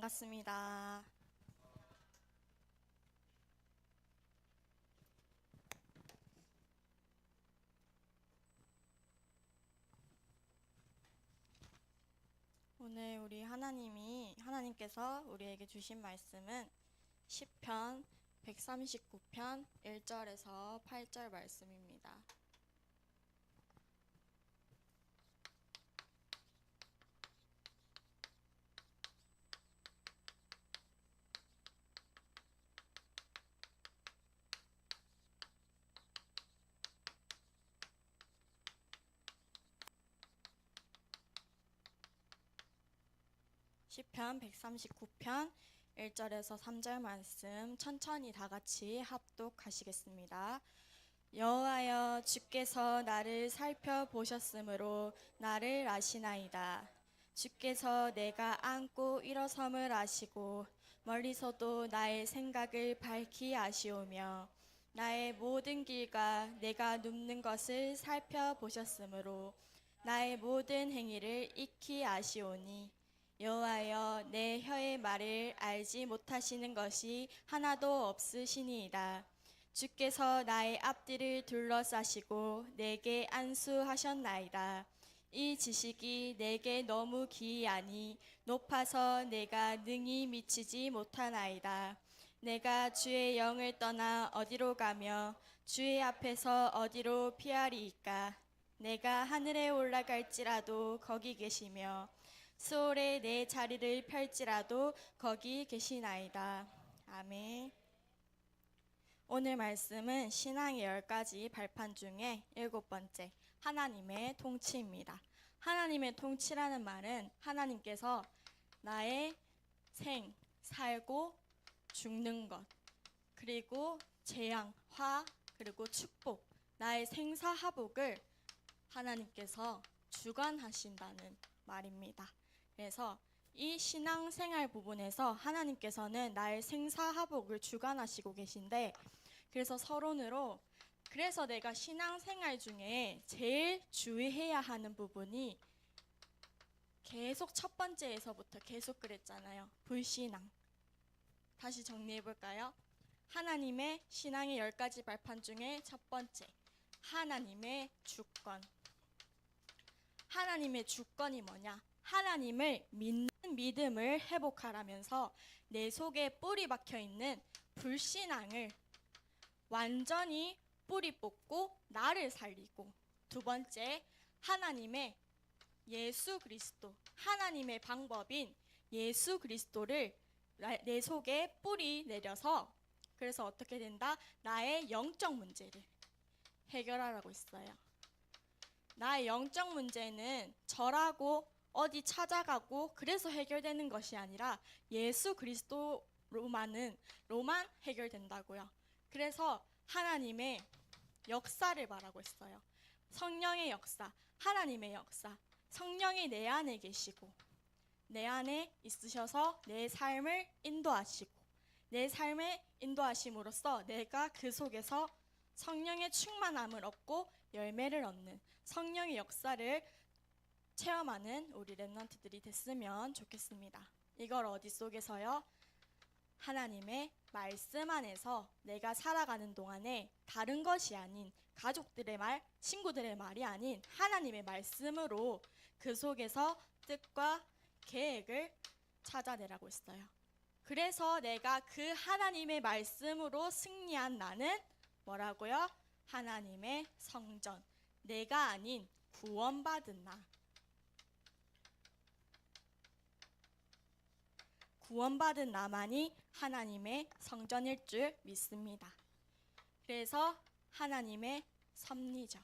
반갑습니다. 오늘 우리 하나님께서 우리에게 주신 말씀은 시편 139편 1절에서 8절 말씀입니다. 시편 139편 1절에서 3절 말씀 천천히 다 같이 합독하시겠습니다. 여호와여, 주께서 나를 살펴보셨으므로 나를 아시나이다. 주께서 내가 앉고 일어섬을 아시고 멀리서도 나의 생각을 밝히 아시오며 나의 모든 길과 내가 눕는 것을 살펴보셨으므로 나의 모든 행위를 익히 아시오니 여호와여, 내 혀의 말을 알지 못하시는 것이 하나도 없으시니이다. 주께서 나의 앞뒤를 둘러싸시고 내게 안수하셨나이다. 이 지식이 내게 너무 기이하니 높아서 내가 능히 미치지 못하나이다. 내가 주의 영을 떠나 어디로 가며 주의 앞에서 어디로 피하리이까? 내가 하늘에 올라갈지라도 거기 계시며 수월에 내 자리를 펼지라도 거기 계시나이다. 아멘. 오늘 말씀은 신앙의 10가지 발판 중에 7번째, 하나님의 통치입니다. 하나님의 통치라는 말은 하나님께서 나의 살고 죽는 것, 그리고 재앙, 화, 그리고 축복, 나의 생사하복을 하나님께서 주관하신다는 말입니다. 그래서 이 신앙생활 부분에서 하나님께서는 나의 생사하복을 주관하시고 계신데, 그래서 서론으로 그래서 내가 신앙생활 중에 제일 주의해야 하는 부분이 계속 첫 번째에서부터 계속 그랬잖아요. 불신앙. 다시 정리해 볼까요? 하나님의 신앙의 10가지 발판 중에 첫 번째, 하나님의 주권. 하나님의 주권이 뭐냐? 하나님을 믿는 믿음을 회복하라면서 내 속에 뿌리 박혀 있는 불신앙을 완전히 뿌리 뽑고 나를 살리고, 두 번째, 하나님의 예수 그리스도, 하나님의 방법인 예수 그리스도를 내 속에 뿌리 내려서, 그래서 어떻게 된다? 나의 영적 문제를 해결하라고 했어요. 나의 영적 문제는 절하고 어디 찾아가고 그래서 해결되는 것이 아니라 예수 그리스도로만 해결된다고요. 그래서 하나님의 역사를 말하고 있어요. 성령의 역사, 하나님의 역사. 성령이 내 안에 계시고 내 안에 있으셔서 내 삶을 인도하시고, 내 삶의 인도하심으로써 내가 그 속에서 성령의 충만함을 얻고 열매를 얻는 성령의 역사를 체험하는 우리 렘넌트들이 됐으면 좋겠습니다. 이걸 어디 속에서요? 하나님의 말씀 안에서 내가 살아가는 동안에 다른 것이 아닌 가족들의 말, 친구들의 말이 아닌 하나님의 말씀으로 그 속에서 뜻과 계획을 찾아내라고 했어요. 그래서 내가 그 하나님의 말씀으로 승리한 나는 뭐라고요? 하나님의 성전, 내가 아닌 구원받은 나. 구원받은 나만이 하나님의 성전일 줄 믿습니다. 그래서 하나님의 섭리죠.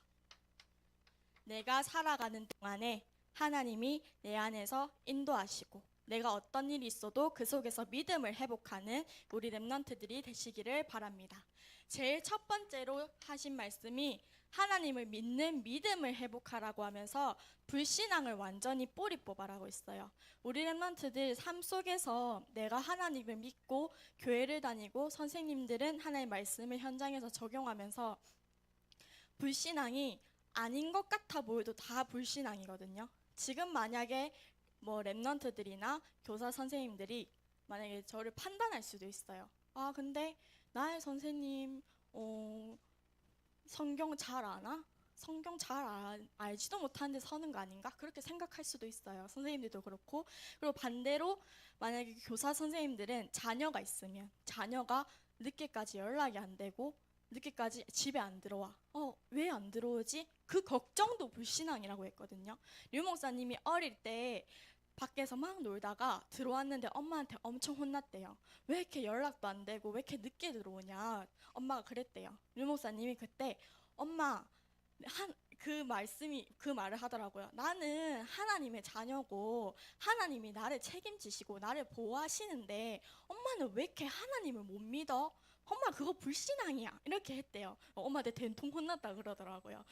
내가 살아가는 동안에 하나님이 내 안에서 인도하시고 내가 어떤 일이 있어도 그 속에서 믿음을 회복하는 우리 렘넌트들이 되시기를 바랍니다. 제일 첫 번째로 하신 말씀이 하나님을 믿는 믿음을 회복하라고 하면서 불신앙을 완전히 뿌리 뽑아라고 했어요. 우리 렘넌트들 삶 속에서 내가 하나님을 믿고 교회를 다니고 선생님들은 하나님의 말씀을 현장에서 적용하면서 불신앙이 아닌 것 같아 보여도 다 불신앙이거든요. 지금 만약에 뭐 렘넌트들이나 교사 선생님들이 만약에 저를 판단할 수도 있어요. 아, 근데 나의 선생님, 성경 잘 아나? 성경 알지도 못하는데 서는 거 아닌가? 그렇게 생각할 수도 있어요. 선생님들도 그렇고. 그리고 반대로 만약에 교사 선생님들은 자녀가 있으면 자녀가 늦게까지 연락이 안 되고 늦게까지 집에 안 들어와. 왜 안 들어오지? 그 걱정도 불신앙이라고 했거든요. 류 목사님이 어릴 때 밖에서 막 놀다가 들어왔는데 엄마한테 엄청 혼났대요. 왜 이렇게 연락도 안 되고 왜 이렇게 늦게 들어오냐. 엄마가 그랬대요. 류 목사님이 그때 엄마 그 말을 하더라고요. 나는 하나님의 자녀고 하나님이 나를 책임지시고 나를 보호하시는데 엄마는 왜 이렇게 하나님을 못 믿어? 엄마 그거 불신앙이야. 이렇게 했대요. 엄마한테 된통 혼났다 그러더라고요.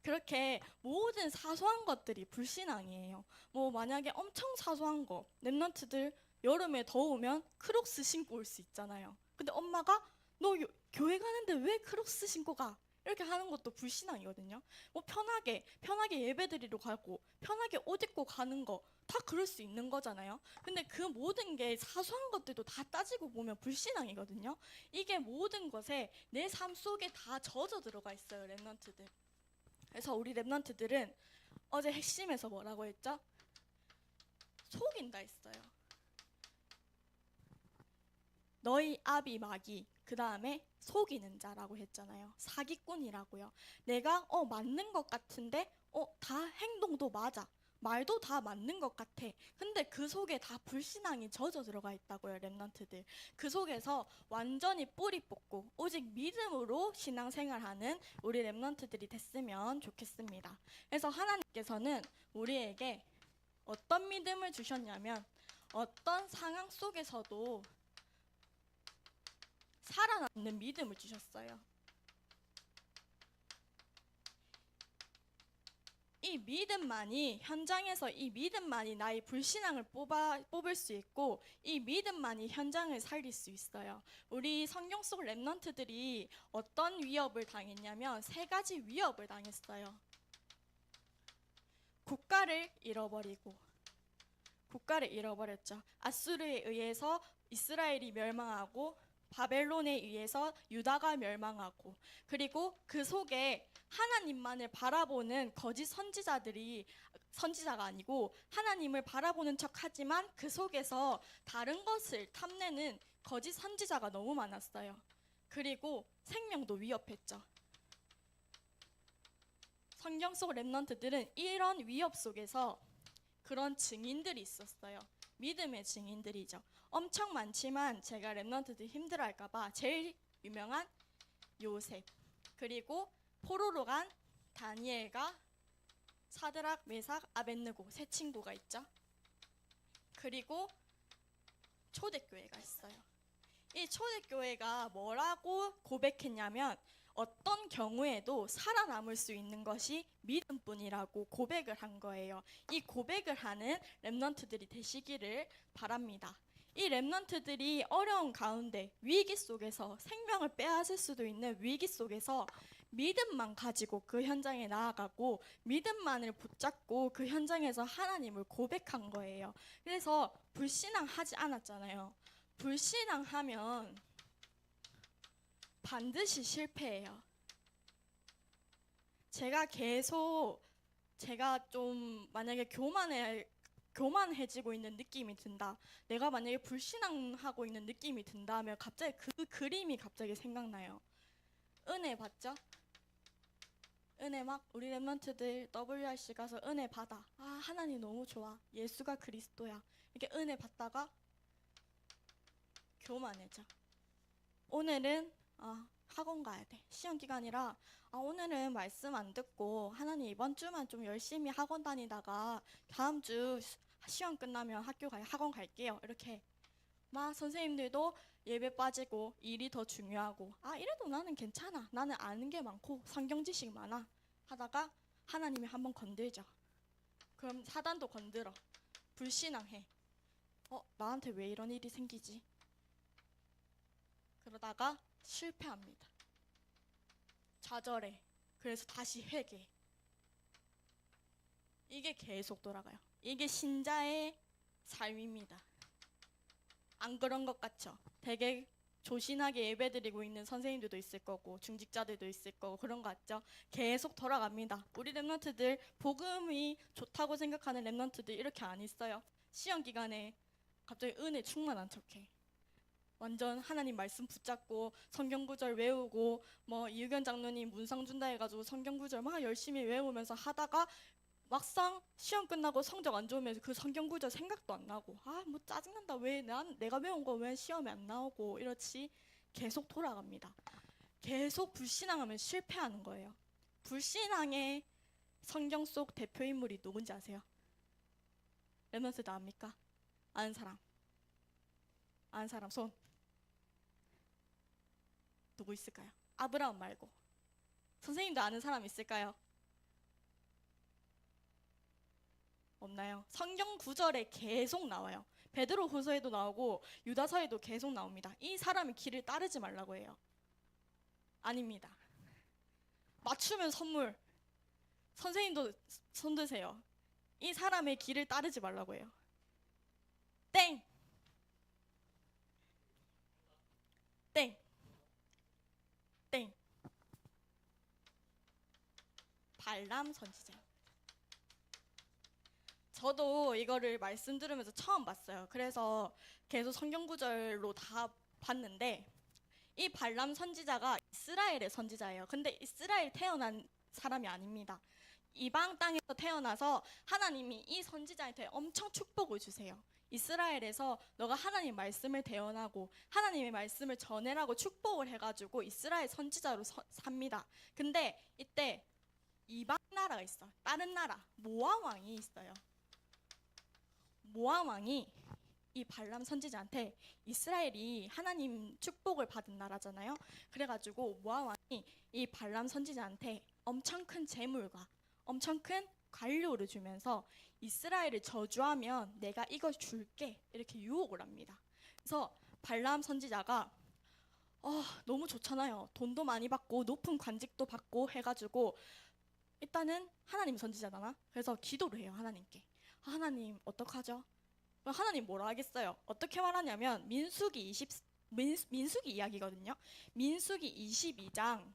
그렇게 모든 사소한 것들이 불신앙이에요. 뭐 만약에 엄청 사소한 거, 랩런트들 여름에 더우면 크록스 신고 올 수 있잖아요. 근데 엄마가 너 교회 가는데 왜 크록스 신고 가? 이렇게 하는 것도 불신앙이거든요. 뭐 편하게 예배드리러 가고 편하게 옷 입고 가는 거 다 그럴 수 있는 거잖아요. 근데 그 모든 게 사소한 것들도 다 따지고 보면 불신앙이거든요. 이게 모든 것에 내 삶 속에 다 젖어 들어가 있어요, 랩런트들. 그래서 우리 랩런트들은 어제 핵심에서 뭐라고 했죠? 속인다 했어요. 너희 아비 마귀, 그 다음에 속이는 자라고 했잖아요. 사기꾼이라고요. 내가 맞는 것 같은데 다 행동도 맞아. 말도 다 맞는 것 같아. 근데 그 속에 다 불신앙이 젖어 들어가 있다고요, 랩런트들. 그 속에서 완전히 뿌리 뽑고 오직 믿음으로 신앙생활하는 우리 랩런트들이 됐으면 좋겠습니다. 그래서 하나님께서는 우리에게 어떤 믿음을 주셨냐면 어떤 상황 속에서도 살아남는 믿음을 주셨어요. 이 믿음만이 현장에서 이 믿음만이 나의 불신앙을 뽑을 수 있고 이 믿음만이 현장을 살릴 수 있어요. 우리 성경 속 랩런트들이 어떤 위협을 당했냐면 세 가지 위협을 당했어요. 국가를 잃어버렸죠. 아수르에 의해서 이스라엘이 멸망하고 바벨론에 의해서 유다가 멸망하고 그리고 그 속에 하나님만을 바라보는 거짓 선지자가 아니고 하나님을 바라보는 척하지만 그 속에서 다른 것을 탐내는 거짓 선지자가 너무 많았어요. 그리고 생명도 위협했죠. 성경 속 랩런트들은 이런 위협 속에서 그런 증인들이 있었어요. 믿음의 증인들이죠. 엄청 많지만 제가 랩런트들 힘들어할까봐 제일 유명한 요셉, 그리고 포로로 간 다니엘과 사드락, 메삭, 아벳느고 세 친구가 있죠. 그리고 초대교회가 있어요. 이 초대교회가 뭐라고 고백했냐면 어떤 경우에도 살아남을 수 있는 것이 믿음뿐이라고 고백을 한 거예요. 이 고백을 하는 랩런트들이 되시기를 바랍니다. 이 랩런트들이 어려운 가운데 위기 속에서 생명을 빼앗을 수도 있는 위기 속에서 믿음만 가지고 그 현장에 나아가고 믿음만을 붙잡고 그 현장에서 하나님을 고백한 거예요. 그래서 불신앙하지 않았잖아요. 불신앙하면 반드시 실패해요. 제가 좀 만약에 교만해지고 있는 느낌이 든다. 내가 만약에 불신앙하고 있는 느낌이 든다면 갑자기 그 그림이 갑자기 생각나요. 은혜 받죠? 은혜 막 우리 랩런트들 WRC 가서 은혜 받아. 아, 하나님 너무 좋아. 예수가 그리스도야. 이렇게 은혜 받다가 교만해져. 오늘은 학원 가야 돼. 시험 기간이라 오늘은 말씀 안 듣고 하나님 이번 주만 좀 열심히 학원 다니다가 다음 주 시험 끝나면 학원 갈게요. 이렇게 막 선생님들도 예배 빠지고 일이 더 중요하고 이래도 나는 괜찮아. 나는 아는 게 많고 성경 지식 많아. 하다가 하나님이 한번 건들죠. 그럼 사단도 건들어. 불신앙해. 나한테 왜 이런 일이 생기지? 그러다가 실패합니다. 좌절해. 그래서 다시 회개. 이게 계속 돌아가요. 이게 신자의 삶입니다. 안 그런 것 같죠? 되게 조신하게 예배드리고 있는 선생님들도 있을 거고 중직자들도 있을 거고 그런 거 같죠? 계속 돌아갑니다. 우리 랩런트들 복음이 좋다고 생각하는 랩런트들 이렇게 안 있어요. 시험 기간에 갑자기 은혜 충만한 척해. 완전 하나님 말씀 붙잡고 성경 구절 외우고 뭐 이유견 장로님 문상 준다 해가지고 성경 구절 막 열심히 외우면서 하다가 막상 시험 끝나고 성적 안 좋으면 그 성경 구절 생각도 안 나고 아 뭐 짜증난다 왜 내가 배운 거 왜 시험에 안 나오고 이렇지. 계속 돌아갑니다. 계속 불신앙하면 실패하는 거예요. 불신앙의 성경 속 대표 인물이 누군지 아세요? 랩런트도 압니까? 아는 사람? 아는 사람 손? 누구 있을까요? 아브라함 말고 선생님도 아는 사람 있을까요? 없나요? 성경 구절에 계속 나와요. 베드로후서에도 나오고 유다서에도 계속 나옵니다. 이 사람의 길을 따르지 말라고 해요. 아닙니다. 맞추면 선물. 선생님도 손 드세요. 이 사람의 길을 따르지 말라고 해요. 땡! 땡! 땡! 발람 선지자. 저도 이거를 말씀 들으면서 처음 봤어요. 그래서 계속 성경 구절로 다 봤는데 이 발람 선지자가 이스라엘의 선지자예요. 근데 이스라엘 태어난 사람이 아닙니다. 이방 땅에서 태어나서 하나님이 이 선지자한테 엄청 축복을 주세요. 이스라엘에서 너가 하나님 말씀을 대언하고 하나님의 말씀을 전해라고 축복을 해가지고 이스라엘 선지자로 삽니다. 근데 이때 이방 나라가 있어. 다른 나라 모압 왕이 있어요. 모압 왕이 이 발람 선지자한테 이스라엘이 하나님 축복을 받은 나라잖아요. 그래가지고 모압 왕이 이 발람 선지자한테 엄청 큰 재물과 엄청 큰 관료를 주면서 이스라엘을 저주하면 내가 이걸 줄게 이렇게 유혹을 합니다. 그래서 발람 선지자가 너무 좋잖아요. 돈도 많이 받고 높은 관직도 받고 해가지고 일단은 하나님 선지자잖아. 그래서 기도를 해요. 하나님께. 하나님 어떡하죠? 하나님 뭐라 하겠어요? 어떻게 말하냐면 민수기 이야기거든요. 민수기 22장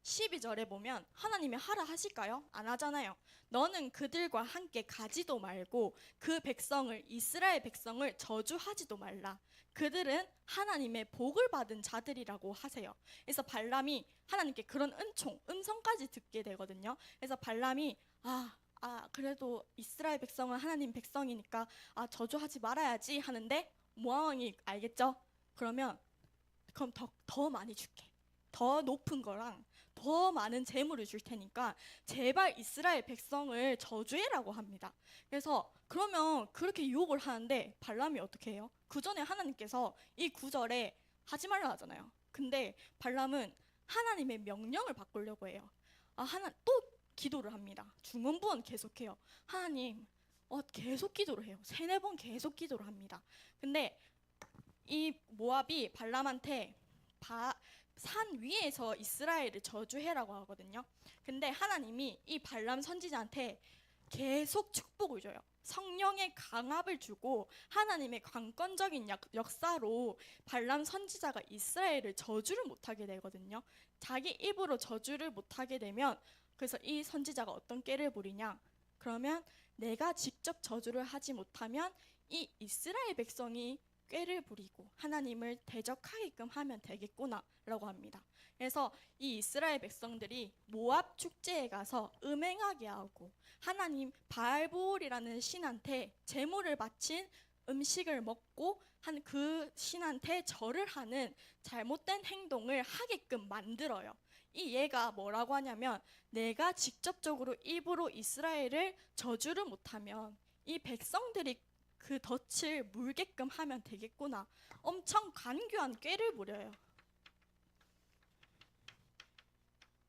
12절에 보면 하나님이 하라 하실까요? 안 하잖아요. 너는 그들과 함께 가지도 말고 그 백성을 이스라엘 백성을 저주하지도 말라. 그들은 하나님의 복을 받은 자들이라고 하세요. 그래서 발람이 하나님께 그런 음성까지 듣게 되거든요. 그래서 발람이 그래도 이스라엘 백성은 하나님 백성이니까 저주하지 말아야지 하는데 모압 왕이 알겠죠? 그럼 더 많이 줄게. 더 높은 거랑 더 많은 재물을 줄 테니까 제발 이스라엘 백성을 저주해라고 합니다. 그래서 그러면 그렇게 유혹을 하는데 발람이 어떻게 해요? 그 전에 하나님께서 이 구절에 하지 말라 하잖아요. 근데 발람은 하나님의 명령을 바꾸려고 해요. 또 기도를 합니다. 중언부언 계속해요. 하나님, 계속 기도를 해요. 3-4번 계속 기도를 합니다. 근데 이 모압이 발람한테 산 위에서 이스라엘을 저주해라고 하거든요. 근데 하나님이 이 발람 선지자한테 계속 축복을 줘요. 성령의 강압을 주고 하나님의 강권적인 역사로 발람 선지자가 이스라엘을 저주를 못하게 되거든요. 자기 입으로 저주를 못하게 되면 그래서 이 선지자가 어떤 꾀를 부리냐? 그러면 내가 직접 저주를 하지 못하면 이 이스라엘 백성이 꾀를 부리고 하나님을 대적하게끔 하면 되겠구나 라고 합니다. 그래서 이 이스라엘 백성들이 모압 축제에 가서 음행하게 하고 하나님 바알보올이라는 신한테 제물을 바친 음식을 먹고 한 그 신한테 절을 하는 잘못된 행동을 하게끔 만들어요. 이 예가 뭐라고 하냐면 내가 직접적으로 입으로 이스라엘을 저주를 못하면 이 백성들이 그 덫을 물게끔 하면 되겠구나. 엄청 간교한 꾀를 부려요.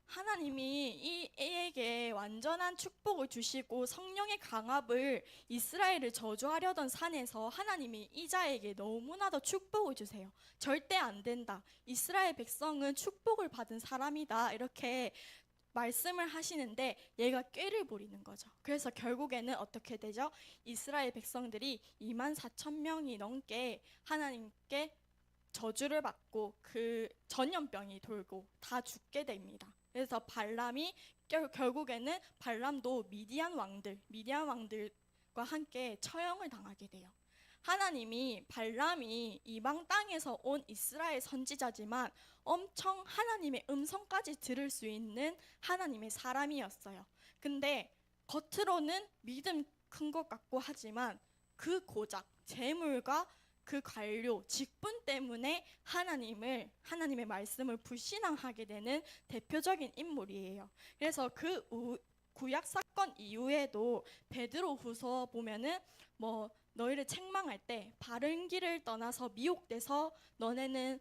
하나님이 이 애에게 완전한 축복을 주시고 성령의 강압을 이스라엘을 저주하려던 산에서 하나님이 이 자에게 너무나도 축복을 주세요. 절대 안 된다. 이스라엘 백성은 축복을 받은 사람이다. 이렇게 말씀을 하시는데 얘가 꾀를 부리는 거죠. 그래서 결국에는 어떻게 되죠? 이스라엘 백성들이 24,000명이 넘게 하나님께 저주를 받고 그 전염병이 돌고 다 죽게 됩니다. 그래서 발람이 결국에는 발람도 미디안 왕들과 함께 처형을 당하게 돼요. 하나님이 발람이 이방 땅에서 온 이스라엘 선지자지만 엄청 하나님의 음성까지 들을 수 있는 하나님의 사람이었어요. 근데 겉으로는 믿음 큰 것 같고 하지만 그 고작 재물과 그 관료, 직분 때문에 하나님의 말씀을 불신앙하게 되는 대표적인 인물이에요. 그래서 그 구약 사건 이후에도 베드로후서 보면은 너희를 책망할 때 바른 길을 떠나서 미혹돼서 너네는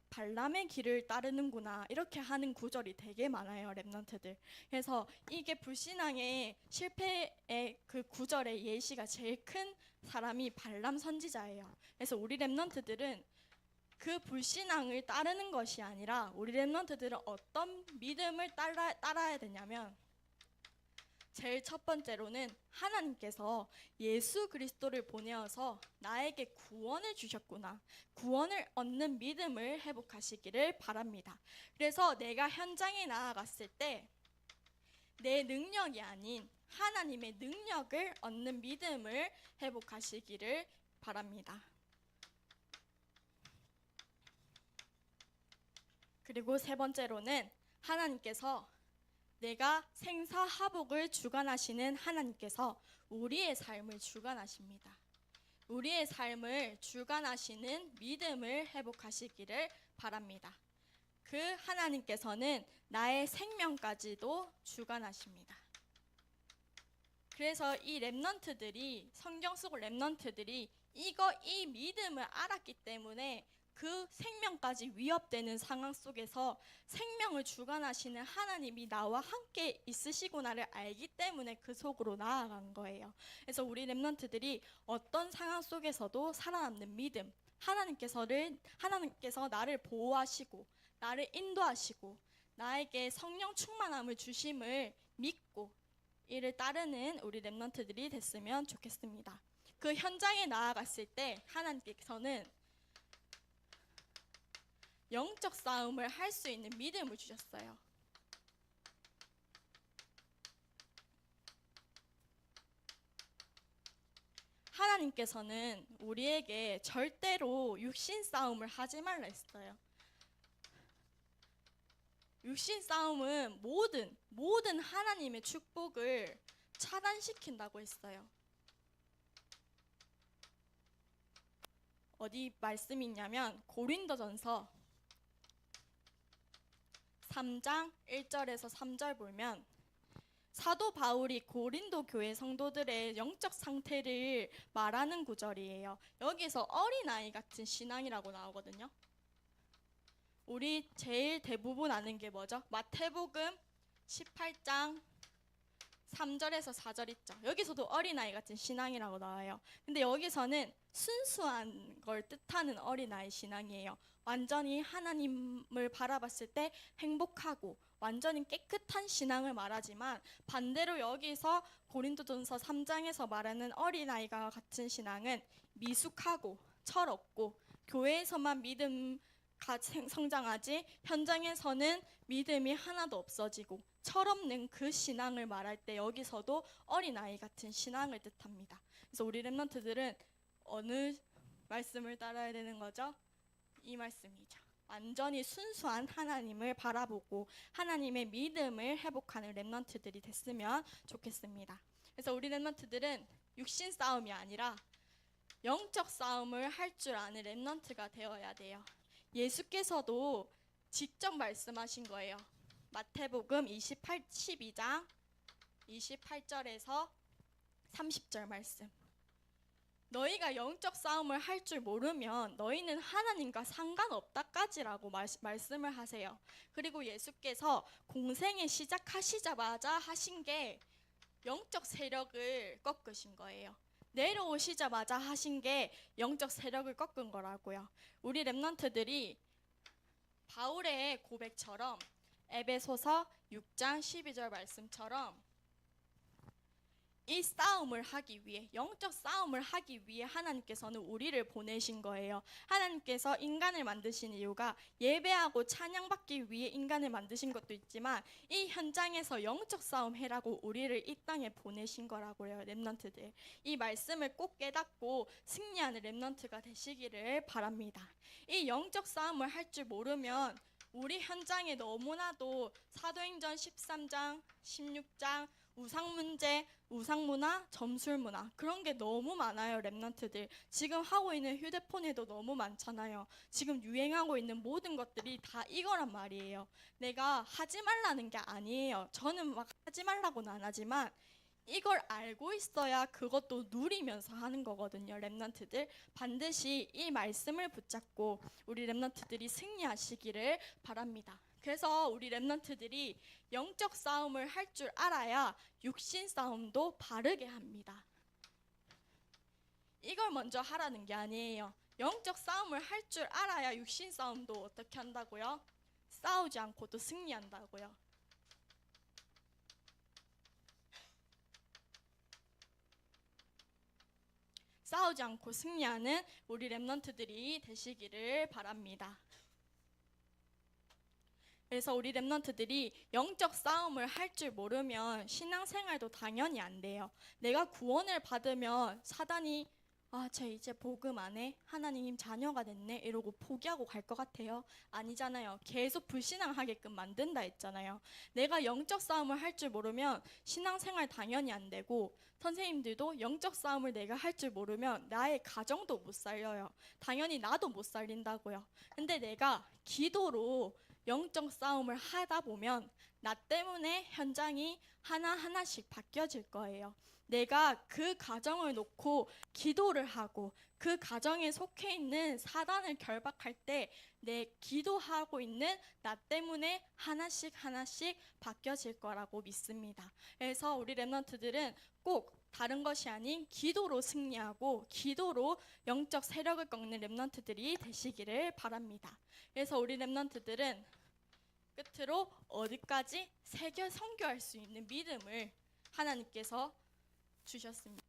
발람의 길을 따르는구나 이렇게 하는 구절이 되게 많아요, 랩런트들. 그래서 이게 불신앙의 실패의 그 구절의 예시가 제일 큰 사람이 발람 선지자예요. 그래서 우리 랩런트들은 그 불신앙을 따르는 것이 아니라 우리 랩런트들은 어떤 믿음을 따라야 되냐면 제일 첫 번째로는 하나님께서 예수 그리스도를 보내어서 나에게 구원을 주셨구나. 구원을 얻는 믿음을 회복하시기를 바랍니다. 그래서 내가 현장에 나아갔을 때 내 능력이 아닌 하나님의 능력을 얻는 믿음을 회복하시기를 바랍니다. 그리고 세 번째로는 하나님께서 내가 생사화복을 주관하시는 하나님께서 우리의 삶을 주관하십니다. 우리의 삶을 주관하시는 믿음을 회복하시기를 바랍니다. 그 하나님께서는 나의 생명까지도 주관하십니다. 그래서 이 랩넌트들이 성경 속 랩넌트들이 이 믿음을 알았기 때문에 그 생명까지 위협되는 상황 속에서 생명을 주관하시는 하나님이 나와 함께 있으시구나를 알기 때문에 그 속으로 나아간 거예요. 그래서 우리 랩런트들이 어떤 상황 속에서도 살아남는 믿음, 하나님께서 나를 보호하시고 나를 인도하시고 나에게 성령 충만함을 주심을 믿고 이를 따르는 우리 랩런트들이 됐으면 좋겠습니다. 그 현장에 나아갔을 때 하나님께서는 영적 싸움을 할 수 있는 믿음을 주셨어요. 하나님께서는 우리에게 절대로 육신 싸움을 하지 말라 했어요. 육신 싸움은 모든 하나님의 축복을 차단시킨다고 했어요. 어디 말씀이 있냐면 고린도전서 3장 1절에서 3절 보면 사도 바울이 고린도 교회 성도들의 영적 상태를 말하는 구절이에요. 여기서 어린아이 같은 신앙이라고 나오거든요. 우리 제일 대부분 아는 게 뭐죠? 마태복음 18장 3절에서 4절 있죠. 여기서도 어린아이 같은 신앙이라고 나와요. 근데 여기서는 순수한 걸 뜻하는 어린아이 신앙이에요. 완전히 하나님을 바라봤을 때 행복하고 완전히 깨끗한 신앙을 말하지만 반대로 여기서 고린도전서 3장에서 말하는 어린아이가 같은 신앙은 미숙하고 철없고 교회에서만 믿음 성장하지 현장에서는 믿음이 하나도 없어지고 철없는 그 신앙을 말할 때 여기서도 어린아이 같은 신앙을 뜻합니다. 그래서 우리 랩런트들은 어느 말씀을 따라야 되는 거죠? 이 말씀이죠. 완전히 순수한 하나님을 바라보고 하나님의 믿음을 회복하는 랩런트들이 됐으면 좋겠습니다. 그래서 우리 랩런트들은 육신 싸움이 아니라 영적 싸움을 할 줄 아는 랩런트가 되어야 돼요. 예수께서도 직접 말씀하신 거예요. 마태복음 12장 28절에서 30절 말씀. 너희가 영적 싸움을 할 줄 모르면 너희는 하나님과 상관없다까지라고 말씀을 하세요. 그리고 예수께서 공생에 시작하시자마자 하신 게 영적 세력을 꺾으신 거예요. 내려오시자마자 하신 게 영적 세력을 꺾은 거라고요. 우리 랩런트들이 바울의 고백처럼 에베소서 6장 12절 말씀처럼 이 싸움을 하기 위해, 영적 싸움을 하기 위해 하나님께서는 우리를 보내신 거예요. 하나님께서 인간을 만드신 이유가 예배하고 찬양받기 위해 인간을 만드신 것도 있지만 이 현장에서 영적 싸움 해라고 우리를 이 땅에 보내신 거라고 해요. 렘넌트들, 이 말씀을 꼭 깨닫고 승리하는 렘넌트가 되시기를 바랍니다. 이 영적 싸움을 할 줄 모르면 우리 현장에 너무나도 사도행전 13장, 16장 우상문제, 우상문화, 점술문화 그런 게 너무 많아요. 렘넌트들 지금 하고 있는 휴대폰에도 너무 많잖아요. 지금 유행하고 있는 모든 것들이 다 이거란 말이에요. 내가 하지 말라는 게 아니에요. 저는 막 하지 말라고는 안 하지만 이걸 알고 있어야 그것도 누리면서 하는 거거든요. 렘넌트들 반드시 이 말씀을 붙잡고 우리 렘넌트들이 승리하시기를 바랍니다. 그래서 우리 렘넌트들이 영적 싸움을 할 줄 알아야 육신 싸움도 바르게 합니다. 이걸 먼저 하라는 게 아니에요. 영적 싸움을 할 줄 알아야 육신 싸움도 어떻게 한다고요? 싸우지 않고도 승리한다고요. 싸우지 않고 승리하는 우리 렘넌트들이 되시기를 바랍니다. 그래서 우리 렘넌트들이 영적 싸움을 할 줄 모르면 신앙생활도 당연히 안 돼요. 내가 구원을 받으면 사단이 쟤 이제 복음 안 해? 하나님 자녀가 됐네? 이러고 포기하고 갈 것 같아요? 아니잖아요. 계속 불신앙하게끔 만든다 했잖아요. 내가 영적 싸움을 할 줄 모르면 신앙생활 당연히 안 되고 선생님들도 영적 싸움을 내가 할 줄 모르면 나의 가정도 못 살려요. 당연히 나도 못 살린다고요. 근데 내가 기도로 영적 싸움을 하다 보면 나 때문에 현장이 하나하나씩 바뀌어질 거예요. 내가 그 가정을 놓고 기도를 하고 그 가정에 속해 있는 사단을 결박할 때 내 기도하고 있는 나 때문에 하나씩 바뀌어질 거라고 믿습니다. 그래서 우리 렘넌트들은 꼭 다른 것이 아닌 기도로 승리하고 기도로 영적 세력을 꺾는 렘넌트들이 되시기를 바랍니다. 그래서 우리 렘넌트들은 끝으로 어디까지 세계 선교할 수 있는 믿음을 하나님께서 주셨습니다.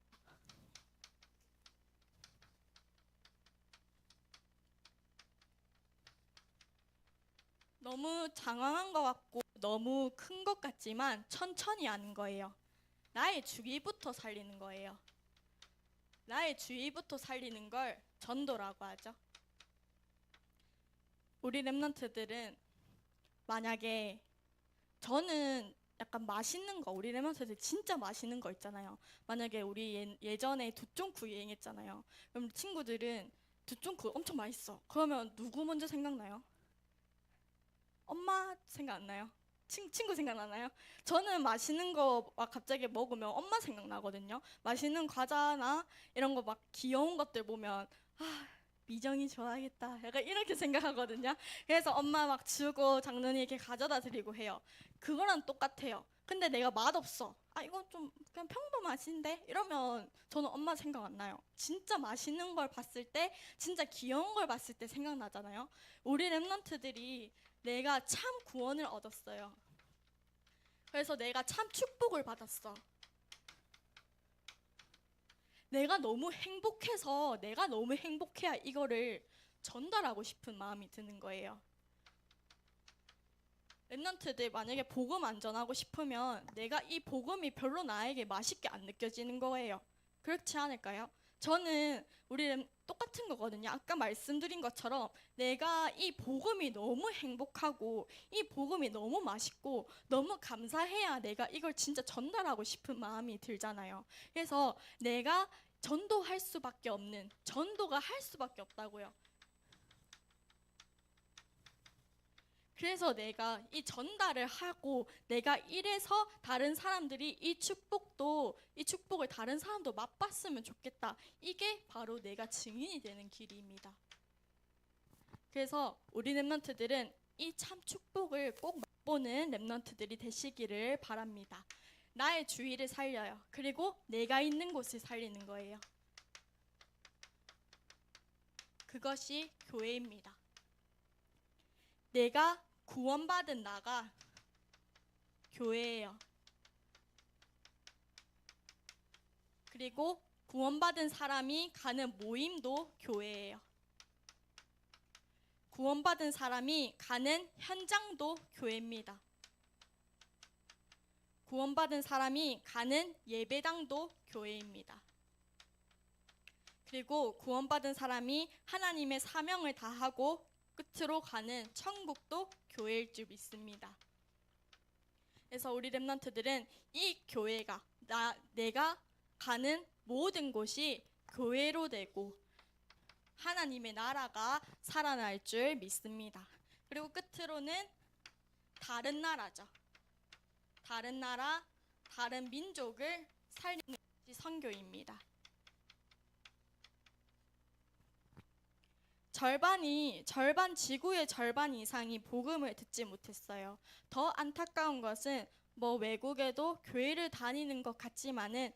너무 장황한 것 같고 너무 큰 것 같지만 천천히 하는 거예요. 나의 주의부터 살리는 거예요. 나의 주의부터 살리는 걸 전도라고 하죠. 우리 렘넌트들은 만약에 저는 약간 맛있는 거, 우리 렘넌트들 진짜 맛있는 거 있잖아요. 만약에 우리 예전에 두쫑쿠 유행했잖아요. 그럼 친구들은 두쫑쿠 엄청 맛있어. 그러면 누구 먼저 생각나요? 엄마 생각 안 나요? 친구 생각나나요? 저는 맛있는 거 막 갑자기 먹으면 엄마 생각나거든요. 맛있는 과자나 이런 거 막 귀여운 것들 보면 미정이 좋아하겠다 약간 이렇게 생각하거든요. 그래서 엄마 막 주고 장로님께 가져다 드리고 해요. 그거랑 똑같아요. 근데 내가 맛없어. 이거 좀 그냥 평범하신데? 이러면 저는 엄마 생각 안 나요. 진짜 맛있는 걸 봤을 때, 진짜 귀여운 걸 봤을 때 생각나잖아요. 우리 렘넌트들이 내가 참 구원을 얻었어요. 그래서 내가 참 축복을 받았어. 내가 너무 행복해야 이거를 전달하고 싶은 마음이 드는 거예요. 렘넌트들 만약에 복음 안 전하고 싶으면 내가 이 복음이 별로 나에게 맛있게 안 느껴지는 거예요. 그렇지 않을까요? 저는 똑같은 거거든요. 아까 말씀드린 것처럼 내가 이 복음이 너무 행복하고 이 복음이 너무 맛있고 너무 감사해야 내가 이걸 진짜 전달하고 싶은 마음이 들잖아요. 그래서 내가 전도가 할 수밖에 없다고요. 그래서 내가 이 전달을 하고 내가 이래서 다른 사람들이 이 축복을 다른 사람도 맛봤으면 좋겠다. 이게 바로 내가 증인이 되는 길입니다. 그래서 우리 렘넌트들은 이 참 축복을 꼭 맛보는 렘넌트들이 되시기를 바랍니다. 나의 주의를 살려요. 그리고 내가 있는 곳을 살리는 거예요. 그것이 교회입니다. 내가 구원받은 나가 교회예요. 그리고 구원받은 사람이 가는 모임도 교회예요. 구원받은 사람이 가는 현장도 교회입니다. 구원받은 사람이 가는 예배당도 교회입니다. 그리고 구원받은 사람이 하나님의 사명을 다하고 끝으로 가는 천국도 교회일 줄 믿습니다. 그래서 우리 렘넌트들은 이 교회가 내가 가는 모든 곳이 교회로 되고 하나님의 나라가 살아날 줄 믿습니다. 그리고 끝으로는 다른 나라죠. 다른 나라, 다른 민족을 살리는 것이 선교입니다. 지구의 절반 이상이 복음을 듣지 못했어요. 더 안타까운 것은 외국에도 교회를 다니는 것 같지만은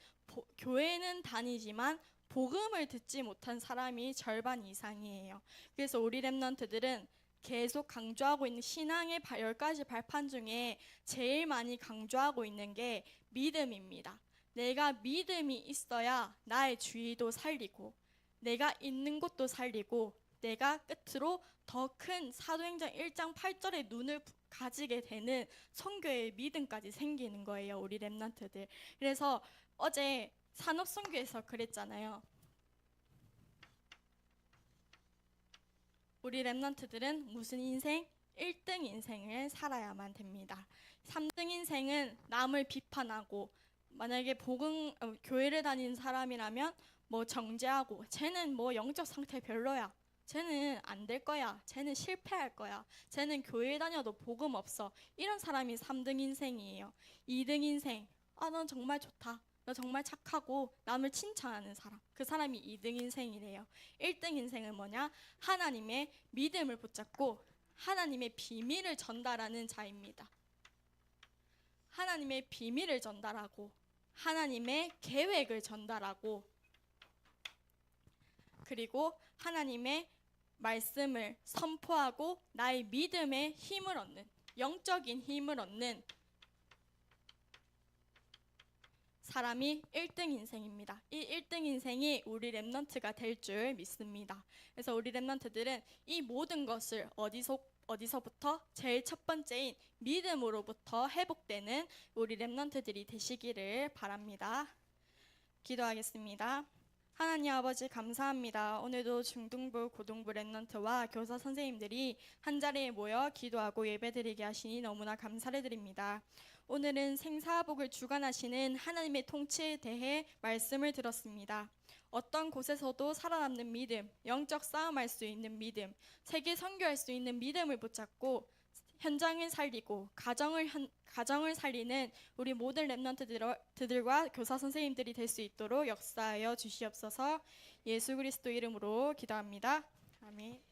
교회는 다니지만 복음을 듣지 못한 사람이 절반 이상이에요. 그래서 우리 렘넌트들은 계속 강조하고 있는 신앙의 10가지 발판 중에 제일 많이 강조하고 있는 게 믿음입니다. 내가 믿음이 있어야 나의 주위도 살리고 내가 있는 곳도 살리고 내가 끝으로 더 큰 사도행전 1장 8절의 눈을 가지게 되는 선교의 믿음까지 생기는 거예요. 우리 렘넌트들. 그래서 어제 산업선교에서 그랬잖아요. 우리 렘넌트들은 무슨 인생? 1등 인생을 살아야만 됩니다. 3등 인생은 남을 비판하고 만약에 교회를 다니는 사람이라면 정죄하고 쟤는 영적 상태 별로야. 쟤는 안 될 거야. 쟤는 실패할 거야. 쟤는 교회 다녀도 복음 없어. 이런 사람이 3등 인생이에요. 2등 인생. 넌 정말 좋다. 너 정말 착하고 남을 칭찬하는 사람. 그 사람이 2등 인생이래요. 1등 인생은 뭐냐? 하나님의 믿음을 붙잡고 하나님의 비밀을 전달하는 자입니다. 하나님의 비밀을 전달하고 하나님의 계획을 전달하고 그리고 하나님의 말씀을 선포하고 나의 믿음의 힘을 얻는, 영적인 힘을 얻는 사람이 1등 인생입니다. 이 1등 인생이 우리 렘넌트가 될 줄 믿습니다. 그래서 우리 렘넌트들은 이 모든 것을 어디서부터? 제일 첫 번째인 믿음으로부터 회복되는 우리 렘넌트들이 되시기를 바랍니다. 기도하겠습니다. 하나님 아버지 감사합니다. 오늘도 중등부, 고등부 렘넌트와 교사 선생님들이 한자리에 모여 기도하고 예배드리게 하시니 너무나 감사를 드립니다. 오늘은 생사복을 주관하시는 하나님의 통치에 대해 말씀을 들었습니다. 어떤 곳에서도 살아남는 믿음, 영적 싸움할 수 있는 믿음, 세계 선교할 수 있는 믿음을 붙잡고 현장을 살리고 가정을 살리는 우리 모든 렘넌트들과 교사 선생님들이 될 수 있도록 역사하여 주시옵소서. 예수 그리스도 이름으로 기도합니다. 아멘.